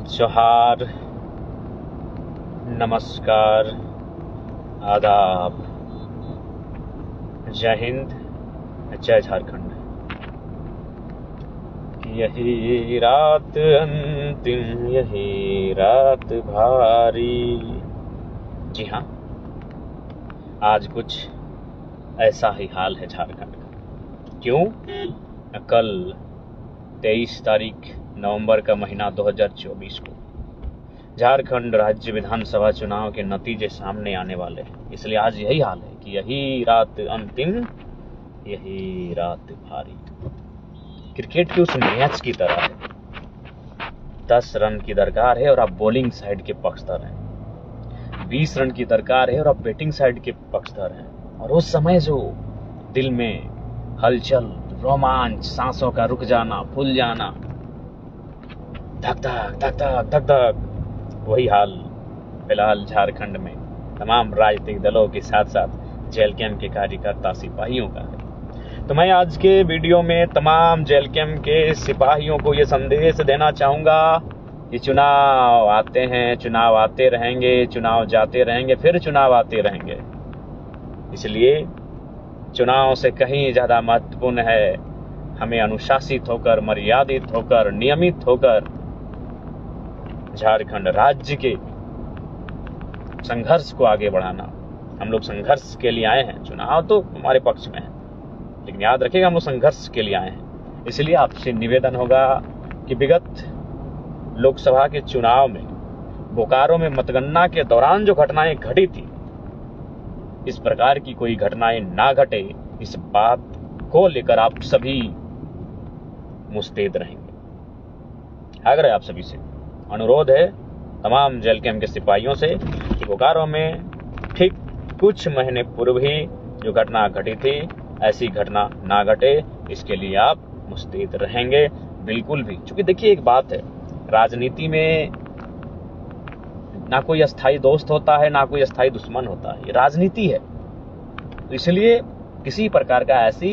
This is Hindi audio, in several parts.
जोहार, नमस्कार, आदाब, जय हिंद, जय झारखंड। यही रात अंतिम, यही रात भारी। जी हाँ, आज कुछ ऐसा ही हाल है झारखंड का। क्यों? कल 23 तारीख नवंबर का महीना 2024 को झारखंड राज्य विधानसभा चुनाव के नतीजे सामने आने वाले हैं। इसलिए आज यही हाल है कि यही रात अंतिम, यही रात भारी। क्रिकेट के उस मैच की तरह है। 10 रन की दरकार है और आप बॉलिंग साइड के पक्षधर हैं। 20 रन की दरकार है और आप बैटिंग साइड के पक्षधर हैं। और उस समय जो दिल में हलचल, रोमांच, सांसों का रुक जाना, फूल जाना, धक धक धक धक धक धक, वही हाल फिलहाल झारखंड में तमाम राजनीतिक दलों के साथ साथ जेल कैंप के कार्यकर्ता सिपाहियों का है। तो मैं आज के वीडियो में तमाम जेल कैंप के सिपाहियों को ये संदेश देना चाहूँगा कि चुनाव आते हैं, चुनाव आते रहेंगे, चुनाव जाते रहेंगे, फिर चुनाव आते रहेंगे। इसलिए चुनाव से कहीं ज़्यादा महत्वपूर्ण है हमें अनुशासित होकर, मर्यादित होकर, नियमित होकर झारखंड राज्य के संघर्ष को आगे बढ़ाना। हम लोग संघर्ष के लिए आए हैं। चुनाव तो हमारे पक्ष में है, लेकिन याद रखिएगा हम लोग संघर्ष के लिए आए हैं। इसलिए आपसे निवेदन होगा कि विगत लोकसभा के चुनाव में बोकारो में मतगणना के दौरान जो घटनाएं घटी थी, इस प्रकार की कोई घटनाएं ना घटे, इस बात को लेकर आप सभी मुस्तैद रहेंगे। आग्रह आप सभी से, अनुरोध है तमाम जेल कैंप के सिपाहियों से कि बोकारो में ठीक कुछ महीने पूर्व ही जो घटना घटी थी, ऐसी घटना ना घटे, इसके लिए आप मुस्तैद रहेंगे बिल्कुल भी। क्योंकि देखिए, एक बात है, राजनीति में ना कोई अस्थाई दोस्त होता है, ना कोई अस्थाई दुश्मन होता है। ये राजनीति है। तो इसलिए किसी प्रकार का ऐसी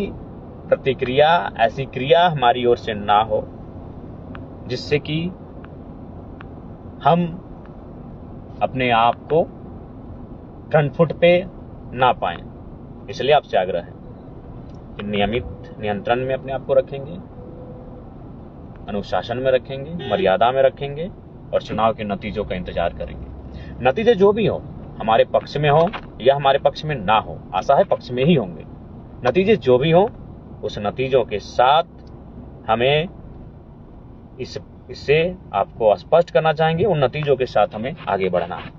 प्रतिक्रिया, ऐसी क्रिया हमारी ओर से ना हो जिससे कि हम अपने आप को फ्रंट फुट पे ना पाएं। इसलिए आपसे आग्रह है कि नियमित नियंत्रण में अपने आप को रखेंगे, अनुशासन में रखेंगे, मर्यादा में रखेंगे और चुनाव के नतीजों का इंतजार करेंगे। नतीजे जो भी हो, हमारे पक्ष में हो या हमारे पक्ष में ना हो, आशा है पक्ष में ही होंगे। नतीजे जो भी हो, उस नतीजों के साथ हमें इससे आपको स्पष्ट करना चाहेंगे, उन नतीजों के साथ हमें आगे बढ़ना है।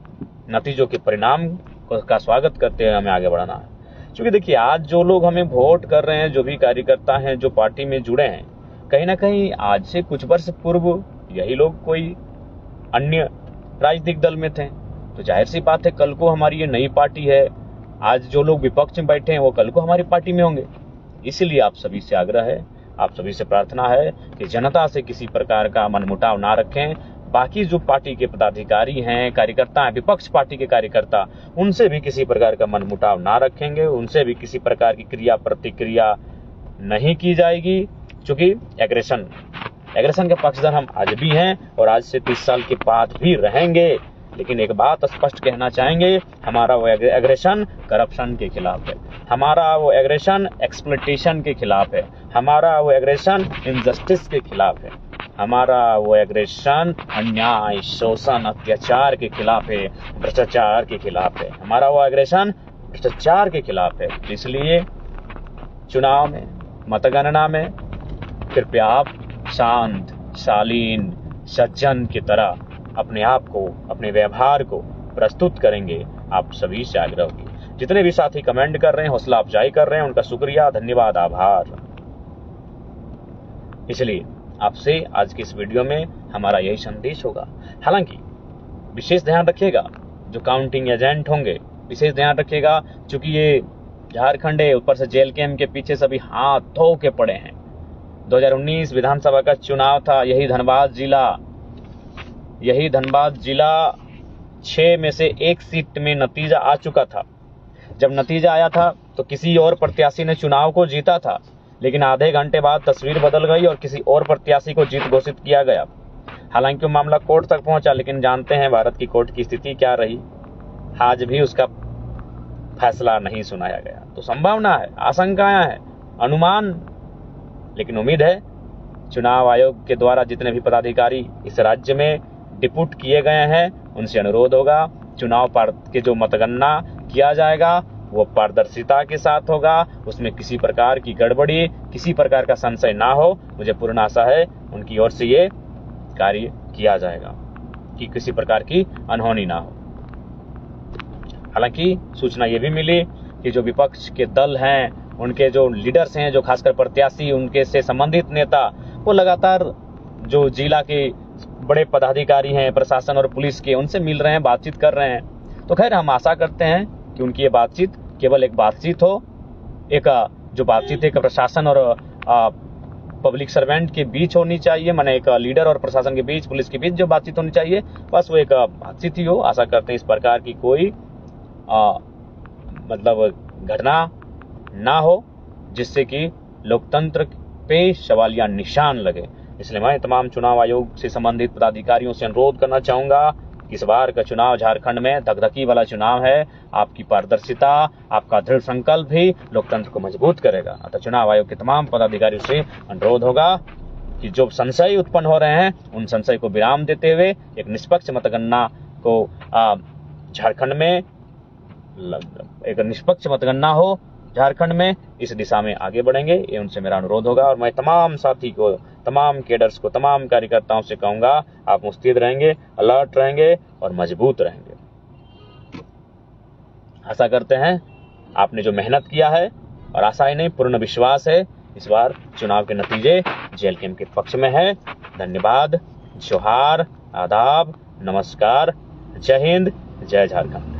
नतीजों के परिणाम का स्वागत करते हुए हमें आगे बढ़ना है। क्योंकि देखिए, आज जो लोग हमें वोट कर रहे हैं, जो भी कार्यकर्ता हैं, जो पार्टी में जुड़े हैं, कहीं ना कहीं आज से कुछ वर्ष पूर्व यही लोग कोई अन्य राजनीतिक दल में थे। तो जाहिर सी बात है, कल को हमारी ये नई पार्टी है, आज जो लोग विपक्ष में बैठे हैं वो कल को हमारी पार्टी में होंगे। इसलिए आप सभी से आग्रह है, आप सभी से प्रार्थना है कि जनता से किसी प्रकार का मनमुटाव ना रखें। बाकी जो पार्टी के पदाधिकारी हैं, कार्यकर्ता हैं, विपक्ष पार्टी के कार्यकर्ता, उनसे भी किसी प्रकार का मनमुटाव ना रखेंगे, उनसे भी किसी प्रकार की क्रिया प्रतिक्रिया नहीं की जाएगी। क्योंकि एग्रेशन के पक्षधर हम आज भी हैं और आज से 30 साल के बाद भी रहेंगे। लेकिन एक बात स्पष्ट कहना चाहेंगे, हमारा वो एग्रेशन करप्शन के खिलाफ है, हमारा वो एग्रेशन एक्सप्लॉयटेशन के खिलाफ है, हमारा वो एग्रेशन इनजस्टिस के खिलाफ है, हमारा वो एग्रेशन अन्याय, शोषण, अत्याचार के खिलाफ है, भ्रष्टाचार के खिलाफ है, हमारा वो एग्रेशन भ्रष्टाचार के खिलाफ है। इसलिए चुनाव में, मतगणना में कृपया आप शांत, शालीन, सज्जन की तरह अपने आप को, अपने व्यवहार को प्रस्तुत करेंगे। आप सभी से आग्रह होगी। जितने भी साथी कमेंट कर रहे हैं, हौसला अफजाई कर रहे हैं, उनका शुक्रिया, धन्यवाद, आभार। इसलिए आपसे आज की इस वीडियो में हमारा यही संदेश होगा। हालांकि विशेष ध्यान रखिएगा, जो काउंटिंग एजेंट होंगे, विशेष ध्यान रखिएगा, क्योंकि ये झारखंड है, ऊपर से जेल कैंप के पीछे सभी हाथ धो के पड़े हैं। 2019 विधानसभा का चुनाव था, यही धनबाद जिला 6 में से 1 सीट में नतीजा आ चुका था। जब नतीजा आया था तो किसी और प्रत्याशी ने चुनाव को जीता था, लेकिन आधे घंटे बाद तस्वीर बदल गई और किसी और प्रत्याशी को जीत घोषित किया गया। हालांकि वो मामला कोर्ट तक पहुंचा, लेकिन जानते हैं भारत की कोर्ट की स्थिति क्या रही, आज भी उसका फैसला नहीं सुनाया गया। तो संभावना है, आशंकाएं हैं, अनुमान, लेकिन उम्मीद है चुनाव आयोग के द्वारा जितने भी पदाधिकारी इस राज्य में डिप्यूट किए गए हैं उनसे अनुरोध होगा चुनाव के जो मतगणना किया जाएगा वो पारदर्शिता के साथ होगा, उसमें किसी प्रकार की गड़बड़ी, किसी प्रकार का संशय ना हो। मुझे पूर्ण आशा है उनकी ओर से ये कार्य किया जाएगा कि किसी प्रकार की अनहोनी ना हो। हालांकि सूचना ये भी मिली कि जो विपक्ष के दल हैं, उनके जो लीडर्स हैं, जो खासकर प्रत्याशी, उनके से संबंधित नेता, वो लगातार जो जिला के बड़े पदाधिकारी हैं, प्रशासन और पुलिस के, उनसे मिल रहे हैं, बातचीत कर रहे हैं। तो खैर हम आशा करते हैं कि उनकी ये बातचीत केवल एक बातचीत हो, एक जो बातचीत एक प्रशासन और पब्लिक सर्वेंट के बीच होनी चाहिए, माने एक लीडर और प्रशासन के बीच, पुलिस के बीच जो बातचीत होनी चाहिए, बस वो एक बातचीत ही हो। आशा करते हैं इस प्रकार की कोई मतलब घटना ना हो जिससे कि लोकतंत्र पे सवालिया निशान लगे। इसलिए मैं तमाम चुनाव आयोग से संबंधित पदाधिकारियों से अनुरोध करना चाहूंगा कि इस बार का चुनाव झारखंड में धकधकी वाला चुनाव है। आपकी पारदर्शिता, आपका दृढ़ संकल्प भी लोकतंत्र को मजबूत करेगा। अतः चुनाव आयोग के तमाम पदाधिकारियों से अनुरोध होगा कि जो संशय उत्पन्न हो रहे हैं उन संशय को विराम देते हुए एक निष्पक्ष मतगणना को झारखंड में एक निष्पक्ष मतगणना हो झारखंड में, इस दिशा में आगे बढ़ेंगे, ये उनसे मेरा अनुरोध होगा। और मैं तमाम साथी को, तमाम केडर्स को, तमाम कार्यकर्ताओं से कहूंगा आप मुस्तैद रहेंगे, अलर्ट रहेंगे और मजबूत रहेंगे। आशा करते हैं आपने जो मेहनत किया है, और आशा ही नहीं पूर्ण विश्वास है इस बार चुनाव के नतीजे जेएलकेएम के पक्ष में है। धन्यवाद, जोहार, आदाब, नमस्कार, जय हिंद, जय झारखंड।